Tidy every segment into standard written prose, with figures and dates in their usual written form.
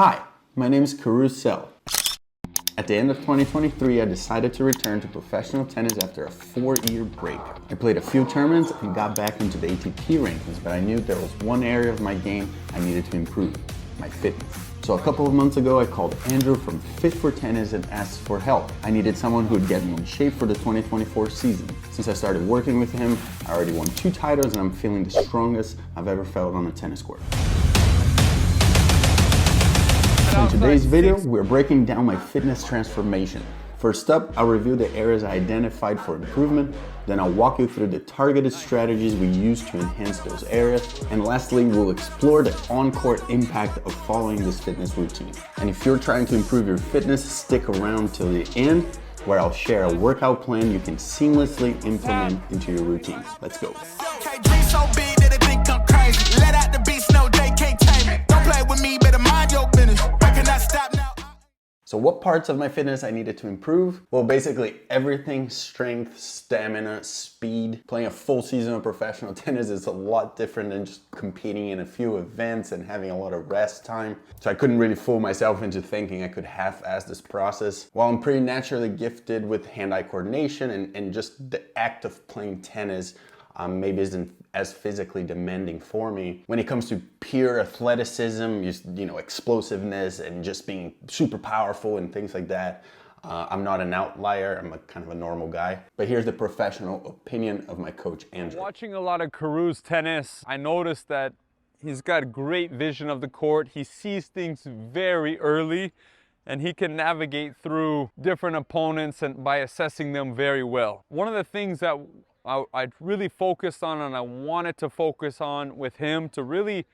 Hi, my name is Karue. At the end of 2023, I decided to return to professional tennis after a 4-year break. I played a few tournaments and got back into the ATP rankings, but I knew there was one area of my game I needed to improve, my fitness. So a couple of months ago, I called Andrew from Fit for Tennis and asked for help. I needed someone who would get me in shape for the 2024 season. Since I started working with him, I already won 2 titles and I'm feeling the strongest I've ever felt on a tennis court. So in today's video, we're breaking down my fitness transformation. First up, I'll review the areas I identified for improvement, then I'll walk you through the targeted strategies we use to enhance those areas, and lastly, we'll explore the on-court impact of following this fitness routine. And if you're trying to improve your fitness, stick around till the end, where I'll share a workout plan you can seamlessly implement into your routines. Let's go. So what parts of my fitness I needed to improve? Well, basically everything: strength, stamina, speed. Playing a full season of professional tennis is a lot different than just competing in a few events and having a lot of rest time. So I couldn't really fool myself into thinking I could half-ass this process. While I'm pretty naturally gifted with hand-eye coordination and just the act of playing tennis maybe isn't as physically demanding for me. When it comes to pure athleticism, explosiveness and just being super powerful and things like that, I'm not an outlier. I'm a kind of a normal guy. But here's the professional opinion of my coach, Andrew. Watching a lot of Karue's tennis, I noticed that he's got great vision of the court. He sees things very early and he can navigate through different opponents and by assessing them very well. One of the things that I really focused on and I wanted to focus on with him to really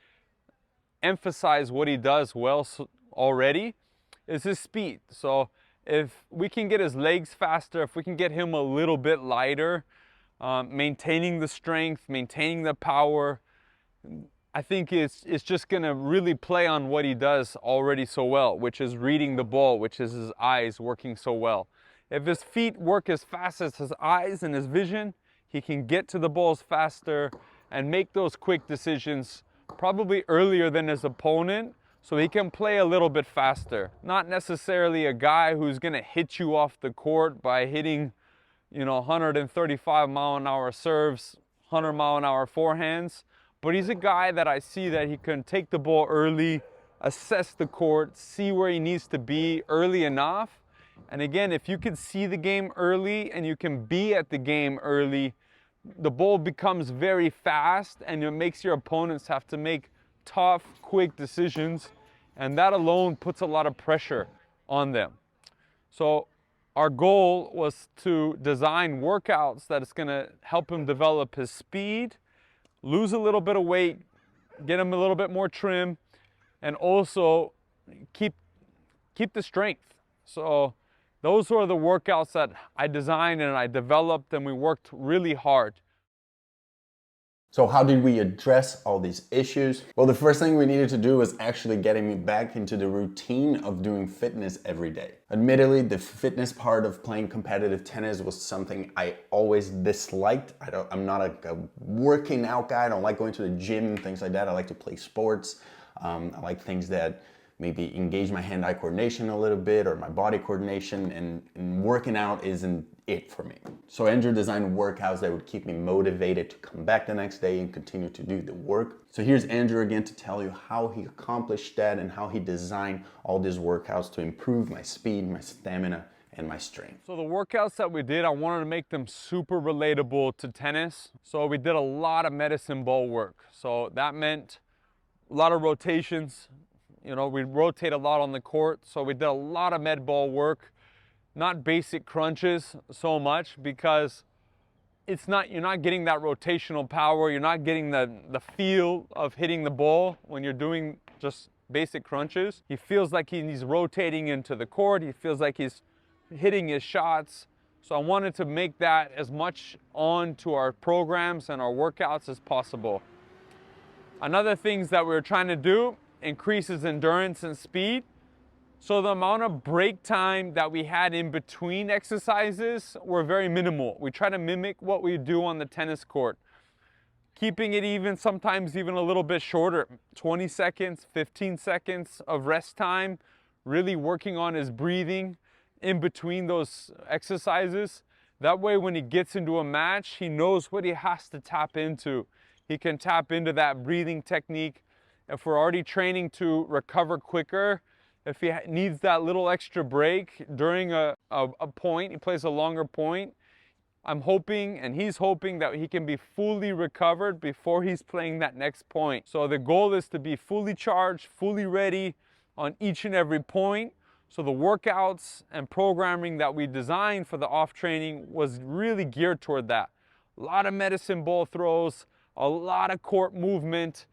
emphasize what he does well already is his speed. So if we can get his legs faster, if we can get him a little bit lighter, maintaining the strength, maintaining the power, I think it's just gonna really play on what he does already so well, which is reading the ball, which is his eyes working so well. If his feet work as fast as his eyes and his vision, he can get to the balls faster and make those quick decisions probably earlier than his opponent, so he can play a little bit faster. Not necessarily a guy who's gonna hit you off the court by hitting 135 mile an hour serves, 100 mile an hour forehands, but he's a guy that I see that he can take the ball early, assess the court, see where he needs to be early enough. And again, if you can see the game early and you can be at the game early, the ball becomes very fast and it makes your opponents have to make tough, quick decisions. And that alone puts a lot of pressure on them. So our goal was to design workouts that is going to help him develop his speed, lose a little bit of weight, get him a little bit more trim, and also keep the strength. So those were the workouts that I designed and I developed, and we worked really hard. So how did we address all these issues? Well, the first thing we needed to do was actually getting me back into the routine of doing fitness every day. Admittedly, the fitness part of playing competitive tennis was something I always disliked. I'm not a working out guy. I don't like going to the gym and things like that. I like to play sports. I like things that maybe engage my hand-eye coordination a little bit or my body coordination, and working out isn't it for me. So Andrew designed workouts that would keep me motivated to come back the next day and continue to do the work. So here's Andrew again to tell you how he accomplished that and how he designed all these workouts to improve my speed, my stamina, and my strength. So the workouts that we did, I wanted to make them super relatable to tennis. So we did a lot of medicine ball work. So that meant a lot of rotations. We rotate a lot on the court, so we did a lot of med ball work, not basic crunches so much, because you're not getting that rotational power, you're not getting the feel of hitting the ball when you're doing just basic crunches. He feels like he's rotating into the court, he feels like he's hitting his shots. So I wanted to make that as much onto our programs and our workouts as possible. Another things that we were trying to do, increases endurance and speed. So the amount of break time that we had in between exercises were very minimal. We try to mimic what we do on the tennis court. keeping it even, sometimes even a little bit shorter, 20 seconds, 15 seconds of rest time, really working on his breathing in between those exercises. That way, when he gets into a match, he knows what he has to tap into. He can tap into that breathing technique. If we're already training to recover quicker, if he needs that little extra break during a point, he plays a longer point, I'm hoping, and he's hoping, that he can be fully recovered before he's playing that next point. So the goal is to be fully charged, fully ready on each and every point. So the workouts and programming that we designed for the off training was really geared toward that. A lot of medicine ball throws, a lot of court movement,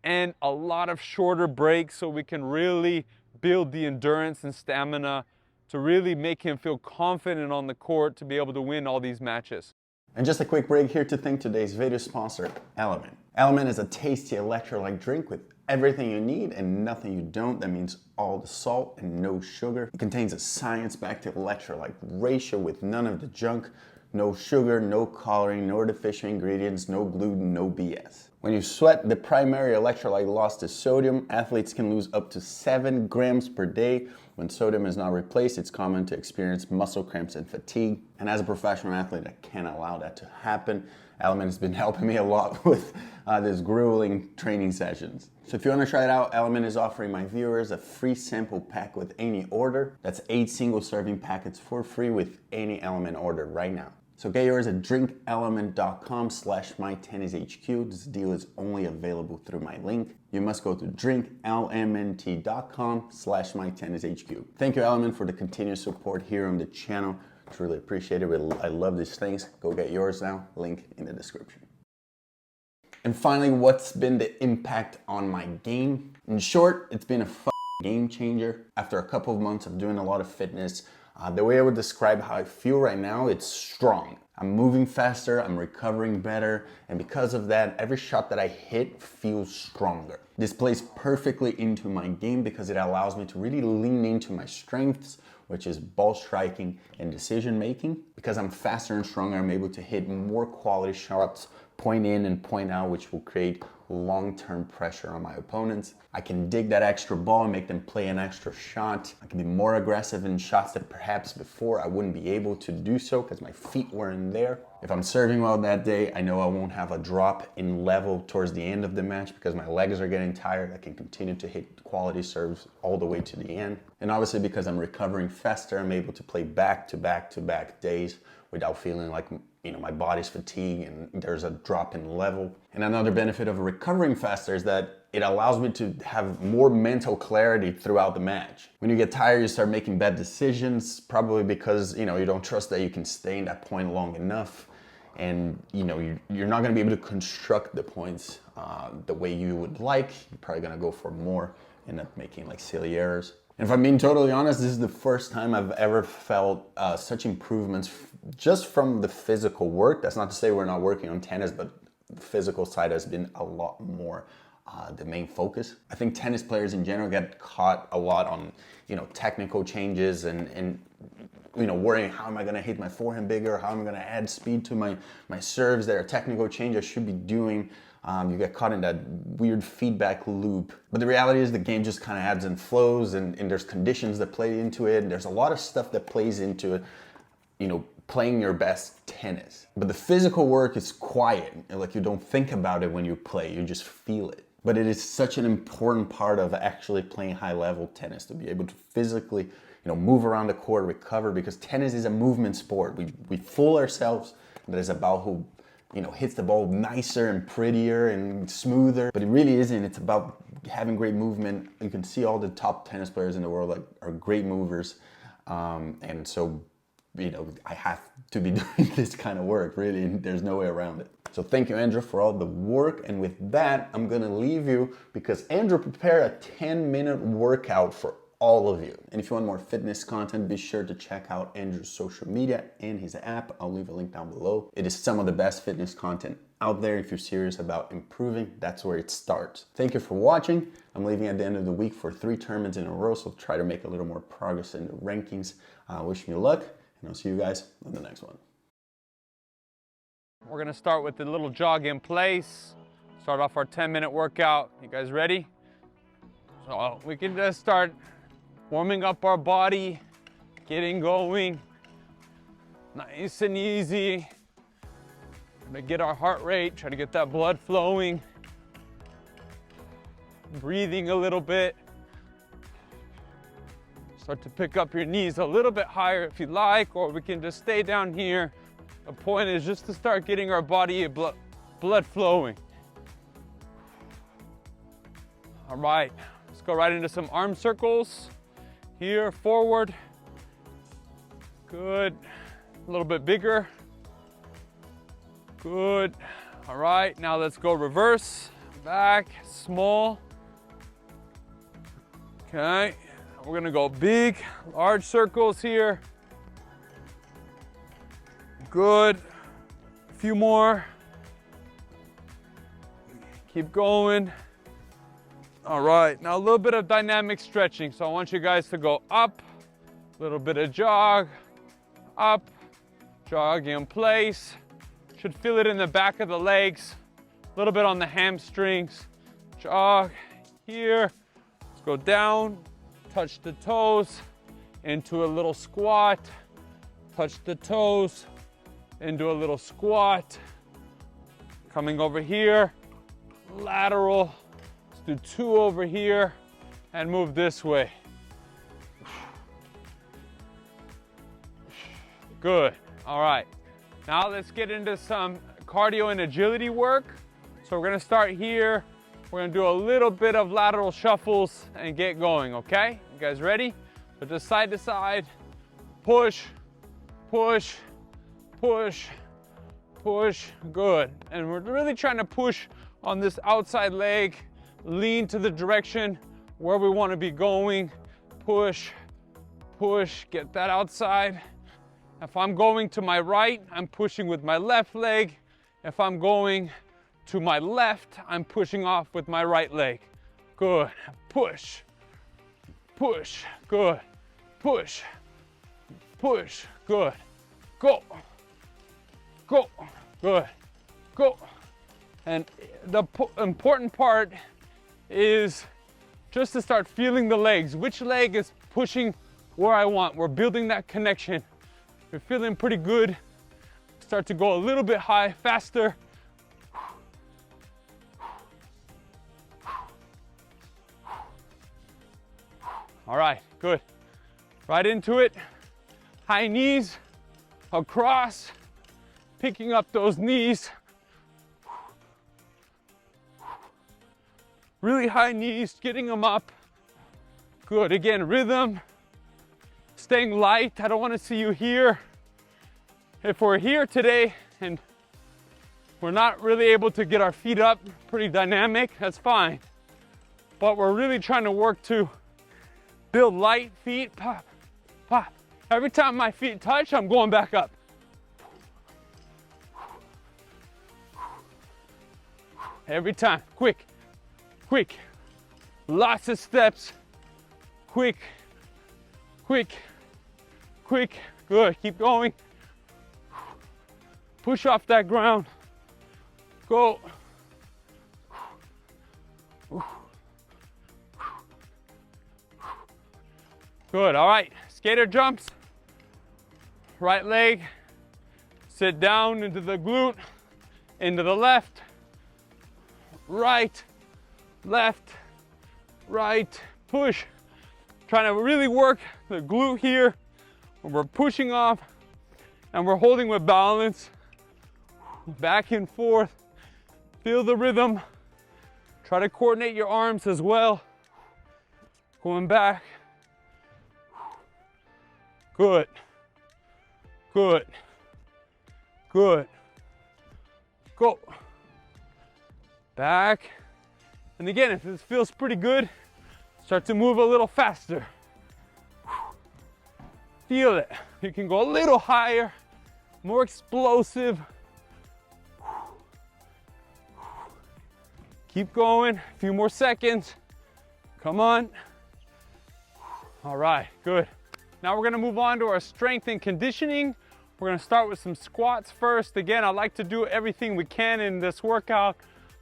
and a lot of shorter breaks so we can really build the endurance and stamina to really make him feel confident on the court to be able to win all these matches. And just a quick break here to thank today's video sponsor, Element. Element is a tasty electrolyte drink with everything you need and nothing you don't. That means all the salt and no sugar. It contains a science-backed electrolyte ratio with none of the junk. No sugar, no coloring, no artificial ingredients, no gluten, no BS. When you sweat, the primary electrolyte loss is sodium. Athletes can lose up to 7 grams per day. When sodium is not replaced, it's common to experience muscle cramps and fatigue. And as a professional athlete, I can't allow that to happen. Element has been helping me a lot with these grueling training sessions. So if you want to try it out, Element is offering my viewers a free sample pack with any order. That's 8 single serving packets for free with any Element order right now. So get yours at drinkelement.com/mytennishq. This deal is only available through my link. You must go to drinklmnt.com/mytennishq. Thank you, Element, for the continuous support here on the channel. Truly appreciate it. I love these things. Go get yours now. Link in the description. And finally, what's been the impact on my game? In short, it's been a game changer. After a couple of months of doing a lot of fitness, the way I would describe how I feel right now, it's strong. I'm moving faster, I'm recovering better, and because of that, every shot that I hit feels stronger. This plays perfectly into my game because it allows me to really lean into my strengths, which is ball striking and decision making. Because I'm faster and stronger, I'm able to hit more quality shots, point in and point out, which will create long-term pressure on my opponents. I can dig that extra ball and make them play an extra shot. I can be more aggressive in shots that perhaps before I wouldn't be able to do so because my feet weren't there. If I'm serving well that day, I know I won't have a drop in level towards the end of the match because my legs are getting tired. I can continue to hit quality serves all the way to the end. And obviously because I'm recovering faster, I'm able to play back-to-back days without feeling like my body's fatigued and there's a drop in level. And another benefit of recovering faster is that it allows me to have more mental clarity throughout the match. When you get tired, you start making bad decisions, probably because you don't trust that you can stay in that point long enough. And you're not going to be able to construct the points the way you would like. You're probably going to go for more, end up making like silly errors. And if I'm being totally honest, this is the first time I've ever felt such improvements just from the physical work. That's not to say we're not working on tennis, but the physical side has been a lot more the main focus. I think tennis players in general get caught a lot on technical changes and worrying, how am I going to hit my forehand bigger? How am I going to add speed to my serves? There are technical changes I should be doing. You get caught in that weird feedback loop. But the reality is the game just kind of ebbs and flows, and there's conditions that play into it. And there's a lot of stuff that plays into it, playing your best tennis. But the physical work is quiet. Like, you don't think about it when you play, you just feel it. But it is such an important part of actually playing high-level tennis, to be able to physically move around the court, recover, because tennis is a movement sport. We fool ourselves that it's about who hits the ball nicer and prettier and smoother, but it really isn't. It's about having great movement. You can see all the top tennis players in the world are great movers, and so I have to be doing this kind of work. Really, there's no way around it. So thank you, Andrew, for all the work. And with that, I'm gonna leave you because Andrew prepared a 10-minute workout for all of you. And if you want more fitness content, be sure to check out Andrew's social media and his app. I'll leave a link down below. It is some of the best fitness content out there. If you're serious about improving, that's where it starts. Thank you for watching. I'm leaving at the end of the week for 3 tournaments in a row, so try to make a little more progress in the rankings. Wish me luck, and I'll see you guys on the next one. We're gonna start with a little jog in place. Start off our 10-minute workout. You guys ready? So we can just start warming up our body, getting going. Nice and easy. Gonna get our heart rate, try to get that blood flowing. Breathing a little bit. Start to pick up your knees a little bit higher if you like, or we can just stay down here. The point is just to start getting our body blood flowing. All right, let's go right into some arm circles. Here, forward. Good. A little bit bigger. Good. All right, now let's go reverse. Back, small. Okay, we're gonna go big, large circles here. Good. A few more. Keep going. All right, now a little bit of dynamic stretching. So I want you guys to go up, a little bit of jog, up, jog in place. Should feel it in the back of the legs, a little bit on the hamstrings. Jog here. Let's go down, touch the toes, into a little squat. Touch the toes, into a little squat. Coming over here, lateral. Let's do 2 over here and move this way. Good. All right. Now let's get into some cardio and agility work. So we're gonna start here. We're gonna do a little bit of lateral shuffles and get going, okay? You guys ready? So just side to side, push, push, push, push, good. And we're really trying to push on this outside leg, lean to the direction where we wanna be going. Push, push, get that outside. If I'm going to my right, I'm pushing with my left leg. If I'm going to my left, I'm pushing off with my right leg. Good. Push, push, good. Push, push, good. Go, go, good, go. And the important part is just to start feeling the legs. Which leg is pushing where I want? We're building that connection. You're feeling pretty good. Start to go a little bit high, faster. All right, good. Right into it. High knees, across, picking up those knees. Really high knees, getting them up. Good, again, rhythm. Staying light, I don't want to see you here. If we're here today and we're not really able to get our feet up, pretty dynamic, that's fine. But we're really trying to work to build light feet, pop, pop. Every time my feet touch, I'm going back up. Every time, quick, quick. Lots of steps, quick, quick, quick, good, keep going. Push off that ground, go. Good, all right, skater jumps. Right leg, sit down into the glute, into the left, right, left, right, push. Trying to really work the glute here. We're pushing off and we're holding with balance. Back and forth. Feel the rhythm. Try to coordinate your arms as well. Going back. Good. Good. Good. Go. Back. And again, if this feels pretty good, start to move a little faster. Feel it. You can go a little higher, more explosive. Keep going, a few more seconds. Come on. All right, good. Now we're gonna move on to our strength and conditioning. We're gonna start with some squats first. Again, I like to do everything we can in this workout,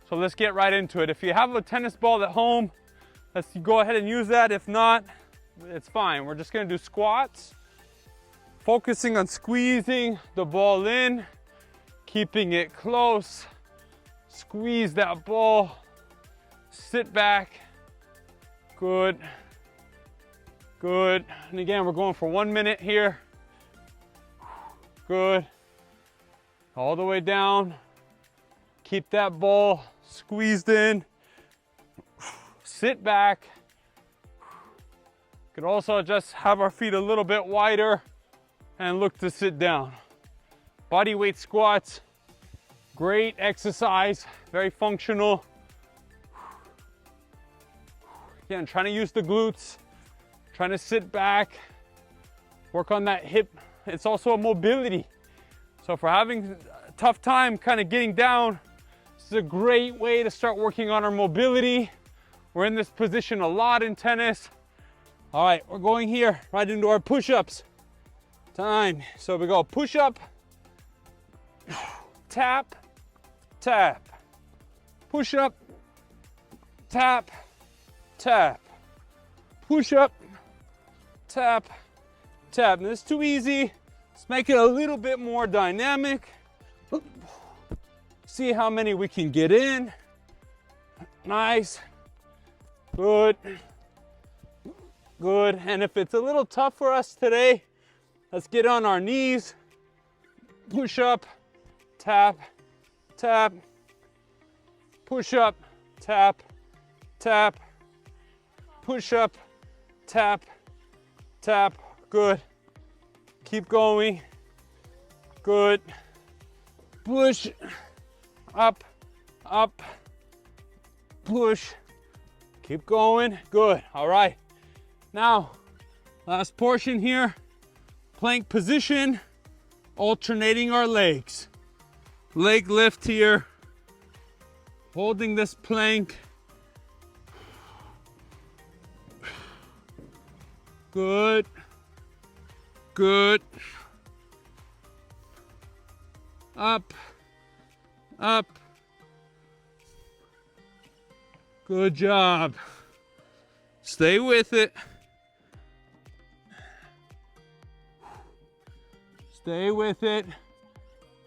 so let's get right into it. If you have a tennis ball at home, let's go ahead and use that. If not, it's fine. We're just gonna do squats, focusing on squeezing the ball in, keeping it close. Squeeze that ball, sit back. Good, good. And again, we're going for 1 minute here. Good. All the way down. Keep that ball squeezed in. Sit back. Could also just have our feet a little bit wider and look to sit down. Body weight squats. Great exercise, very functional. Again, trying to use the glutes, trying to sit back, work on that hip. It's also a mobility. So if we're having a tough time kind of getting down, this is a great way to start working on our mobility. We're in this position a lot in tennis. All right, we're going here right into our push-ups. Time. So we go push-up, tap, tap, push up, tap, tap, push up, tap, tap. And this is too easy. Let's make it a little bit more dynamic. See how many we can get in. Nice, good, good. And if it's a little tough for us today, let's get on our knees, push up, tap, tap, push up, tap, tap, push up, tap, tap. Good. Keep going. Good. Push, up, up, push. Keep going. Good. All right. Now, last portion here, plank position, alternating our legs. Leg lift here, holding this plank. Good, good. Up, up. Good job. Stay with it. Stay with it.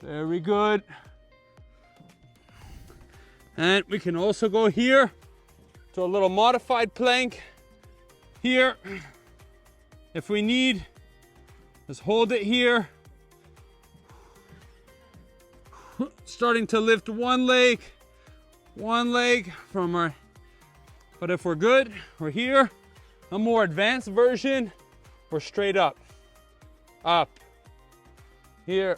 Very good. And we can also go here to a little modified plank here. If we need, just hold it here. Starting to lift one leg from our, but if we're good, we're here. A more advanced version, we're straight up, up, here.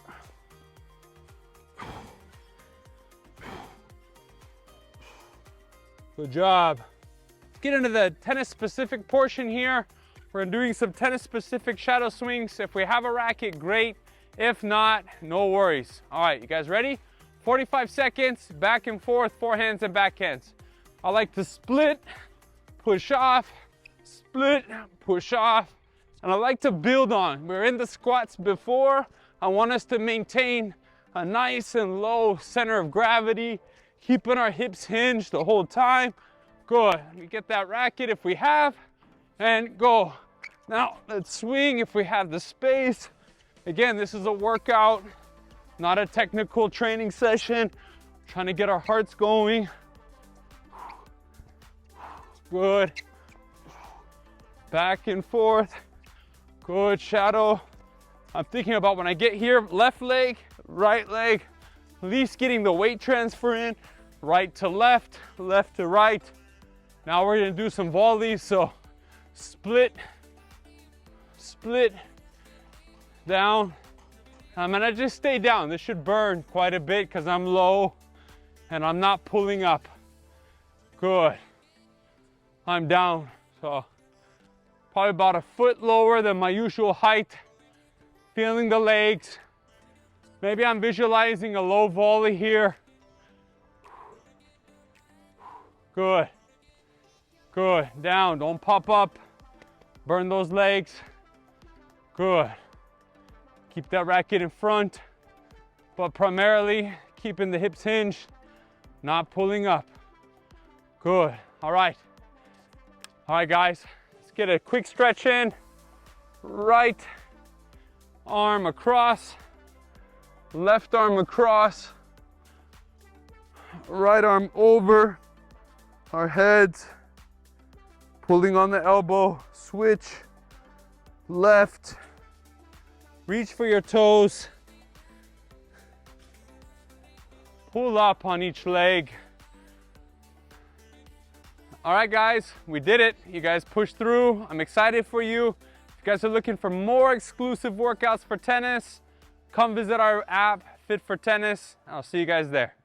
Good job. Let's get into the tennis specific portion here. We're doing some tennis specific shadow swings. If we have a racket, great. If not, no worries. All right, you guys ready? 45 seconds, back and forth, forehands and backhands. I like to split, push off, split, push off, and I like to build on. We're in the squats before. I want us to maintain a nice and low center of gravity, keeping our hips hinged the whole time. Good. We get that racket if we have, and go. Now let's swing if we have the space. Again, this is a workout, not a technical training session. Trying to get our hearts going. Good. Back and forth. Good. Shadow. I'm thinking about when I get here, left leg, right leg, at least getting the weight transfer in, right to left, left to right. Now we're gonna do some volleys, so split, split, down. I'm gonna just stay down. This should burn quite a bit because I'm low and I'm not pulling up. Good. I'm down, so probably about a foot lower than my usual height. Feeling the legs. Maybe I'm visualizing a low volley here. Good. Good. Down. Don't pop up. Burn those legs. Good. Keep that racket in front, but primarily keeping the hips hinged, not pulling up. Good. All right. All right, guys, let's get a quick stretch in. Right arm across, left arm across, right arm over our heads, pulling on the elbow, switch, left, reach for your toes, pull up on each leg. All right, guys, we did it. You guys pushed through. I'm excited for you. If you guys are looking for more exclusive workouts for tennis, come visit our app, Fit for Tennis. I'll see you guys there.